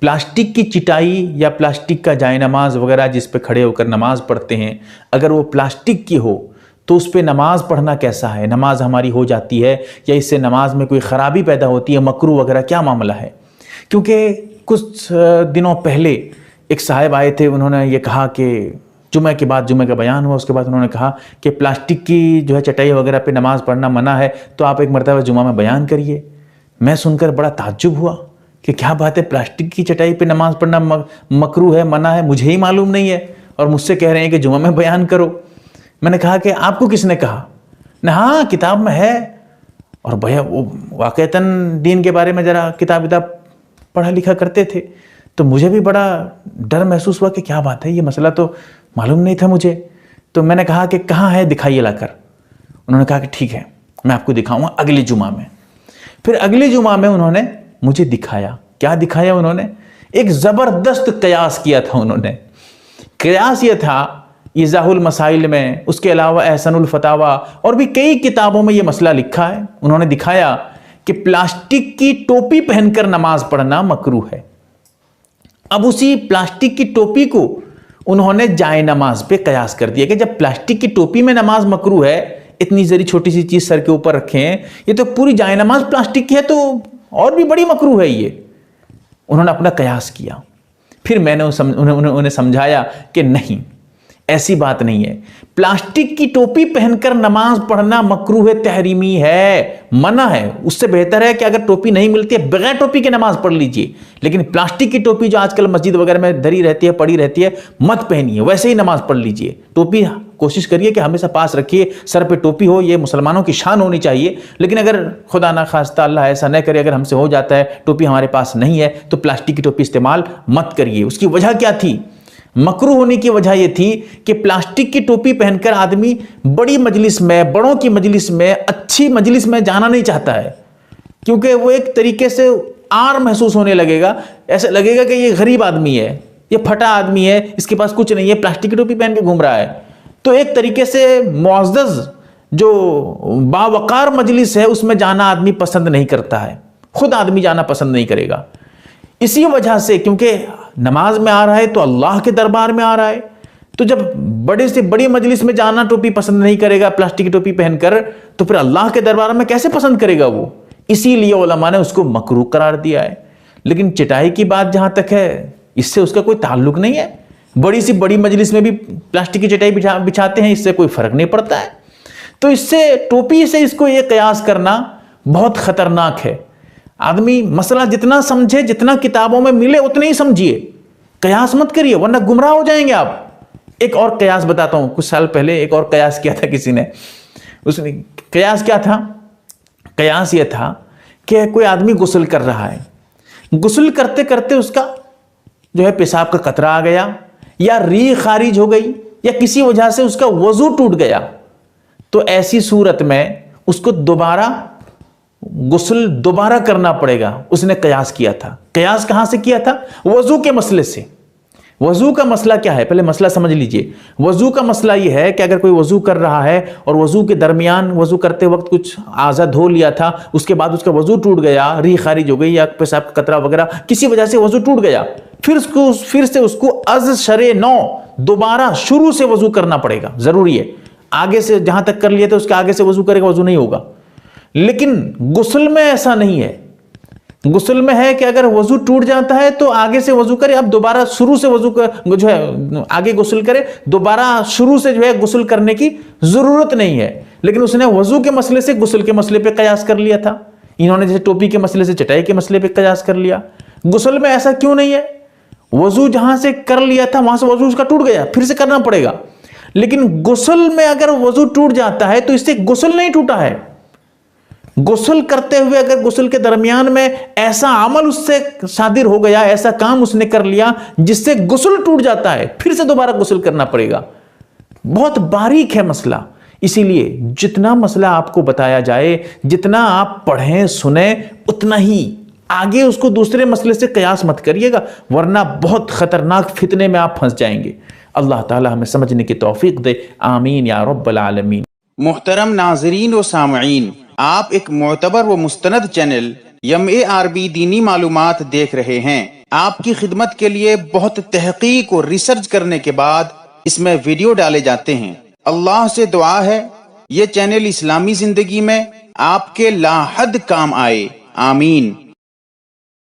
Plastic की चिटाई या plastic का जायनमाज वगैरह जिस पे खड़े होकर नमाज पढ़ते हैं, अगर वो प्लास्टिक की हो तो उस पे नमाज पढ़ना कैसा है? नमाज हमारी हो जाती है या इससे नमाज में कोई ख़राबी पैदा होती है, मकरू वगैरह क्या मामला है? क्योंकि कुछ दिनों पहले एक साहब आए थे, उन्होंने ये कहा कि जुमे के बाद, जुमे का बयान हुआ, उसके बाद उन्होंने कहा कि प्लास्टिक की जो है चटाई वगैरह पे नमाज पढ़ना मना है, तो आप एक मरतबा जुमा में बयान करिए। मैं सुनकर बड़ा ताज्जुब हुआ कि क्या बात है, प्लास्टिक की चटाई पे नमाज पढ़ना मकरू है, मना है, मुझे ही मालूम नहीं है और मुझसे कह रहे हैं कि जुमा में बयान करो। मैंने कहा कि आपको किसने कहा? ना, हाँ किताब में है। और भैया वो वाक़तन दीन के बारे में ज़रा किताब पढ़ा लिखा करते थे, तो मुझे भी बड़ा डर महसूस हुआ कि क्या बात है, ये मसला तो मालूम नहीं था मुझे। तो मैंने कहा कि कहाँ है, दिखाइए लाकर। उन्होंने कहा कि ठीक है, मैं आपको दिखाऊंगा अगले जुमा में। फिर अगले जुमा में उन्होंने मुझे दिखाया। क्या दिखाया उन्होंने? एक ज़बरदस्त कयास किया था उन्होंने। कयास ये था, इज़ाहुल मसाइल में, उसके अलावा एहसनुल फतावा और भी कई किताबों में ये मसला लिखा है। उन्होंने दिखाया कि प्लास्टिक की टोपी पहनकर नमाज पढ़ना मकरूह है। अब उसी प्लास्टिक की टोपी को उन्होंने जाए नमाज पे कयास कर दिया कि जब प्लास्टिक की टोपी में नमाज मकरूह है, इतनी जरी छोटी सी चीज सर के ऊपर रखे हैं, ये तो पूरी जाए नमाज प्लास्टिक की है, तो और भी बड़ी मकरूह है ये। उन्होंने अपना कयास किया। फिर मैंने उन्हें समझाया कि नहीं, ऐसी बात नहीं है। प्लास्टिक की टोपी पहनकर नमाज पढ़ना मकरूह तहरीमी है, मना है। उससे बेहतर है कि अगर टोपी नहीं मिलती है, बगैर टोपी के नमाज पढ़ लीजिए। लेकिन प्लास्टिक की टोपी जो आजकल मस्जिद वगैरह में धरी रहती है, पड़ी रहती है, मत पहनिए, वैसे ही नमाज पढ़ लीजिए। टोपी कोशिश करिए कि हमेशा पास रखिए, सर पे टोपी हो, ये मुसलमानों की शान होनी चाहिए। लेकिन अगर खुदा ना खास्ता, अल्लाह ऐसा न करे, अगर हमसे हो जाता है, टोपी हमारे पास नहीं है, तो प्लास्टिक की टोपी इस्तेमाल मत करिए। उसकी वजह क्या थी? मकरूह होने की वजह यह थी कि प्लास्टिक की टोपी पहनकर आदमी बड़ी मजलिस में, बड़ों की मजलिस में, अच्छी मजलिस में जाना नहीं चाहता है, क्योंकि वो एक तरीके से आर महसूस होने लगेगा। ऐसा लगेगा कि ये गरीब आदमी है, ये फटा आदमी है, इसके पास कुछ नहीं है, प्लास्टिक की टोपी पहन के घूम रहा है। तो एक तरीके से मुअज़्ज़ज़ जो बावकार मजलिस है उसमें जाना आदमी पसंद नहीं करता है, खुद आदमी जाना पसंद नहीं करेगा। इसी वजह से, क्योंकि नमाज में आ रहा है तो अल्लाह के दरबार में आ रहा है, तो जब बड़े से बड़ी मजलिस में जाना टोपी पसंद नहीं करेगा प्लास्टिक की टोपी पहनकर, तो फिर अल्लाह के दरबार में कैसे पसंद करेगा वो? इसीलिए उलमा ने उसको मकरूह करार दिया है। लेकिन चटाई की बात जहां तक है, इससे उसका कोई ताल्लुक नहीं है। बड़ी सी बड़ी मजलिस में भी प्लास्टिक की चटाई बिछाते हैं, इससे कोई फर्क नहीं पड़ता है। तो इससे, टोपी से इसको ये कयास करना बहुत खतरनाक है। आदमी मसला जितना समझे, जितना किताबों में मिले उतने ही समझिए, कयास मत करिए, वरना गुमराह हो जाएंगे आप। एक और कयास बताता हूं, कुछ साल पहले एक और कयास किया था किसी ने। उसने कयास क्या था? कयास यह था कि कोई आदमी गुस्ल कर रहा है, गुस्ल करते करते उसका जो है पेशाब का कतरा आ गया, या री खारिज हो गई, या किसी वजह से उसका वजू टूट गया, तो ऐसी सूरत में उसको गुस्ल दोबारा करना पड़ेगा। उसने कयास किया था। कयास कहां से किया था? वजू के मसले से। वजू का मसला क्या है, पहले मसला समझ लीजिए। वजू का मसला यह है कि अगर कोई वजू कर रहा है और वजू के दरमियान, वजू करते वक्त कुछ आज़ा धो लिया था, उसके बाद उसका वजू टूट गया, री खारिज हो गई या पेशाब का कतरा वगैरह किसी वजह से वजू टूट गया, फिर से उसको अज़ शरे नौ दोबारा शुरू से वजू करना पड़ेगा, जरूरी है। आगे से जहां तक कर लिया था उसके आगे से वजू करेगा, वजू नहीं होगा। लेकिन गुस्ल में ऐसा नहीं है। गुस्ल में है कि अगर वजू टूट जाता है तो आगे से वजू करे, अब दोबारा शुरू से वजू जो है आगे गुस्ल करे, दोबारा शुरू से जो है गुस्ल करने की जरूरत नहीं है। लेकिन उसने वजू के मसले से गुस्ल के मसले पे कयास कर लिया था। इन्होंने जैसे टोपी के मसले से चटाई के मसले पे कयास कर लिया। गुस्ल में ऐसा क्यों नहीं है? वजू जहां से कर लिया था वहां से वजू उसका टूट गया, फिर से करना पड़ेगा। लेकिन गुस्ल में अगर वजू टूट जाता है तो इससे गुस्ल नहीं टूटा है। गुस्ल करते हुए अगर गुस्ल के दरमियान में ऐसा अमल उससे शादिर हो गया, ऐसा काम उसने कर लिया जिससे गुस्ल टूट जाता है, फिर से दोबारा गुस्ल करना पड़ेगा। बहुत बारीक है मसला। इसीलिए जितना मसला आपको बताया जाए, जितना आप पढ़ें सुने, उतना ही आगे उसको दूसरे मसले से कयास मत करिएगा, वरना बहुत खतरनाक फितने में आप फंस जाएंगे। अल्लाह ताला हमें समझने की तौफीक दे, आमीन या रब्बल आलमीन। मुहतरम नाज़रीन व सामईन, आप एक मोतबर व मुस्तनद चैनल YAM-e-Arabi दीनी मालूमात देख रहे हैं। آپ کی خدمت کے لیے بہت تحقیق اور ریسرچ کرنے کے بعد اس میں ویڈیو ڈالے جاتے ہیں۔ اللہ سے دعا ہے یہ چینل اسلامی زندگی میں آپ کے لا حد کام آئے، آمین۔